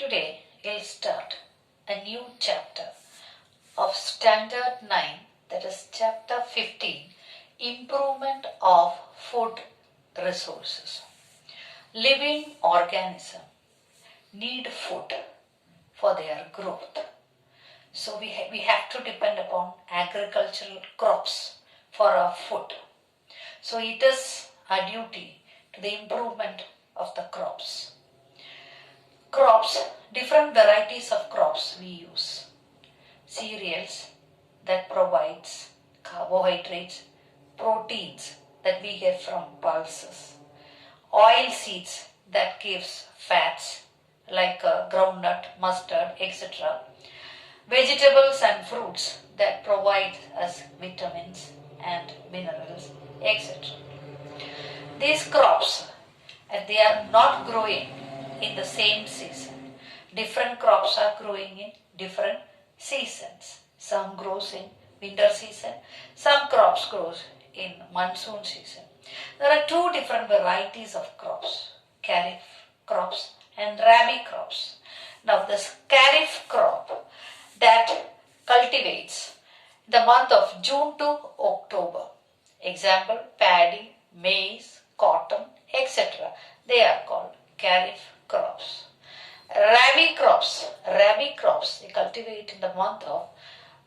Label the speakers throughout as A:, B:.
A: Today we'll start a new chapter of Standard 9, that is Chapter 15, Improvement of Food Resources. Living organisms need food for their growth. So we have to depend upon agricultural crops for our food. So it is our duty to the improvement of the crops. Crops, different varieties of crops we use. Cereals that provides carbohydrates, proteins that we get from pulses, oil seeds that gives fats like groundnut, mustard, etc. Vegetables and fruits that provide us vitamins and minerals, etc. These crops, they are not growing in the same season. Different crops are growing in different seasons. Some grows in winter season, some crops grows in monsoon season. There are two different varieties of crops, Calif crops and Ramy crops. Now this Calif crop that cultivates the month of June to October. Example, paddy, maize, cotton, etc. They are called Calif crops. Ramy crops, they cultivate in the month of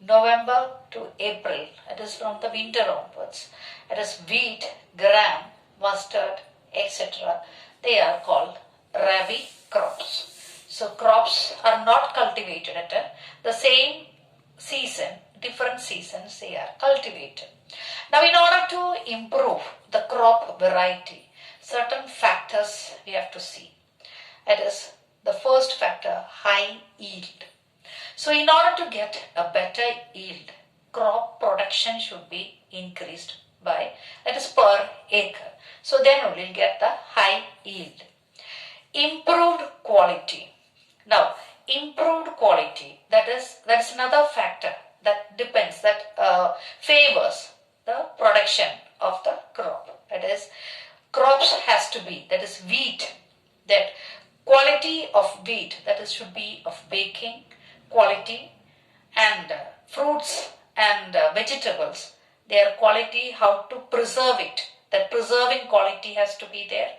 A: November to April. It is from the winter onwards. It is wheat, gram, mustard, etc. They are called Ramy crops. So crops are not cultivated at the same season, different seasons they are cultivated. Now in order to improve the crop variety, certain factors we have to see. It is the first factor, high yield. So in order to get a better yield, crop production should be increased by, that is per acre. So then only we'll get the high yield. Improved quality. Now, improved quality, that is another factor that depends, that favors the production of the crop. That is, crops has to be, that is wheat, that quality of wheat, that is should be of baking quality, and fruits and vegetables, their quality, how to preserve it, that preserving quality has to be there.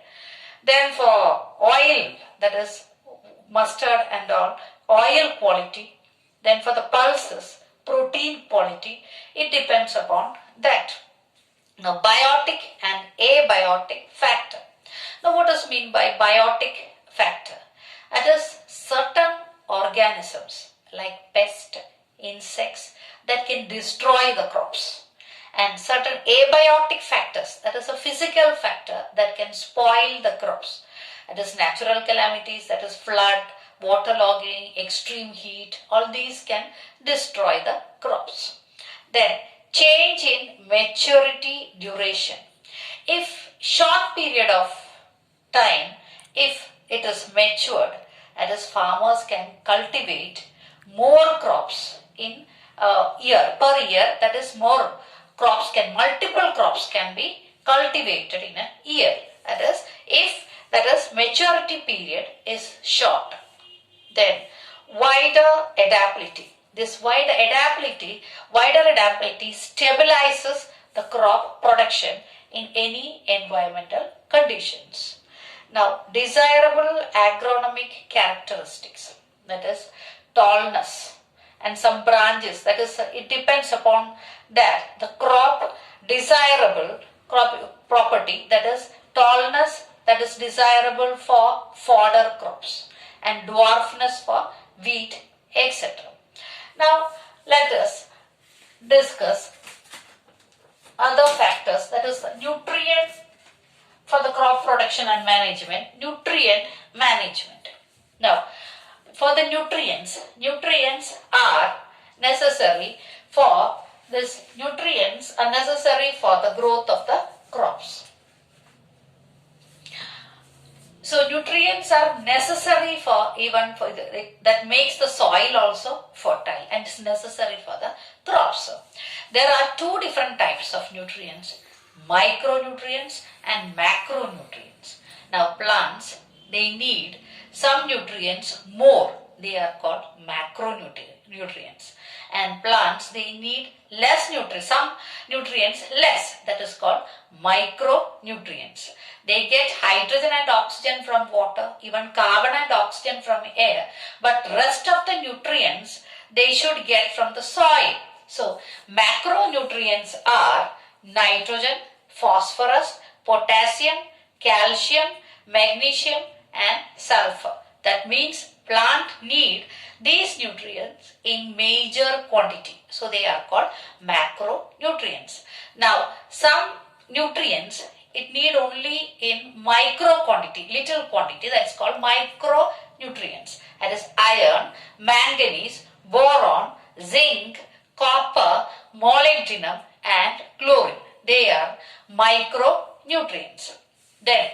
A: Then for oil, that is mustard and all, oil quality. Then for the pulses, protein quality, it depends upon that. Now biotic and abiotic factor. Now what does mean by biotic factor? It is certain organisms like pests, insects that can destroy the crops, and certain abiotic factors, that is a physical factor that can spoil the crops. It is natural calamities, that is flood, waterlogging, extreme heat, all these can destroy the crops. Then change in maturity duration. If short period of time, if it is matured, that is farmers can cultivate more crops in per year, that is more crops multiple crops can be cultivated in a year. That is, if that is maturity period is short. Then wider adaptability. This wider adaptability stabilizes the crop production in any environmental conditions. Now, desirable agronomic characteristics, that is tallness and some branches, that is, it depends upon that. The crop desirable crop property, that is tallness, that is desirable for fodder crops, and dwarfness for wheat, etc. Now, let us discuss other factors, that is nutrient for the crop production and management, nutrient management. Now, for the nutrients are necessary for the growth of the crops. So nutrients are necessary for that makes the soil also fertile, and is necessary for the crops. There are two different types of nutrients, micronutrients and macronutrients. Now plants they need some nutrients more. They are called macronutrients. And plants, they need less nutrients, some nutrients less, that is called micronutrients. They get hydrogen and oxygen from water, even carbon and oxygen from air, but rest of the nutrients they should get from the soil. So macronutrients are nitrogen, phosphorus, potassium, calcium, magnesium and sulfur. That means plant need these nutrients in major quantity. So they are called macronutrients. Now some nutrients it need only in micro quantity, little quantity, that is called micronutrients. That is iron, manganese, boron, zinc, copper, molybdenum and chlorine. They are micronutrients. Then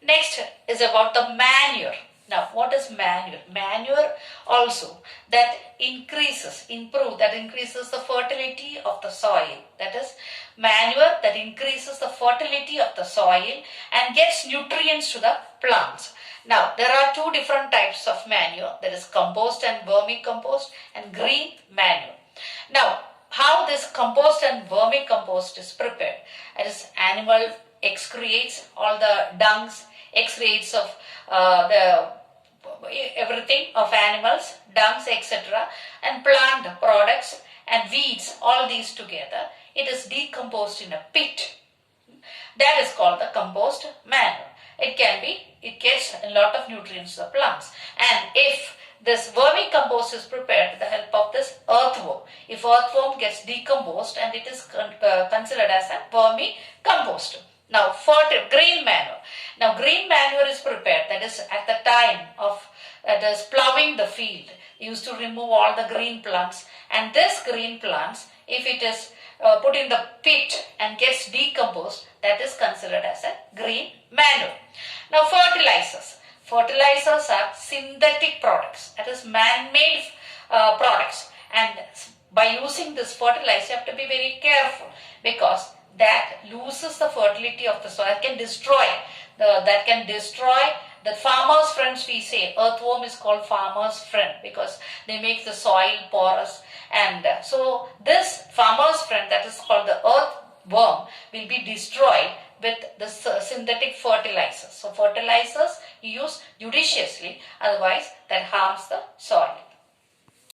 A: next is about the manure. Now what is manure? Manure also that increases the fertility of the soil. That is manure that increases the fertility of the soil and gets nutrients to the plants. Now there are two different types of manure, that is compost and vermicompost and green manure. Now how this compost and vermicompost is prepared? It is animal excretes, all the dungs, excretes of everything of animals, dungs, etc. and plant products and weeds, all these together. It is decomposed in a pit. That is called the compost manure. It gets a lot of nutrients to the plants. And if this vermicompost is prepared with the help of this earthworm, if earthworm gets decomposed and it is considered as a vermicompost. Now green manure. Now green manure is prepared, that is at the time of ploughing the field. You used to remove all the green plants, and this green plants, if it is put in the pit and gets decomposed, that is considered as a green manure. Now fertilizers. Fertilizers are synthetic products, that is man-made products, and by using this fertilizer you have to be very careful because that loses the fertility of the soil, can destroy the farmer's friends. We say earthworm is called farmer's friend because they make the soil porous, and so this farmer's friend, that is called the earthworm, will be destroyed with the synthetic fertilizers. So fertilizers you use judiciously, otherwise that harms the soil.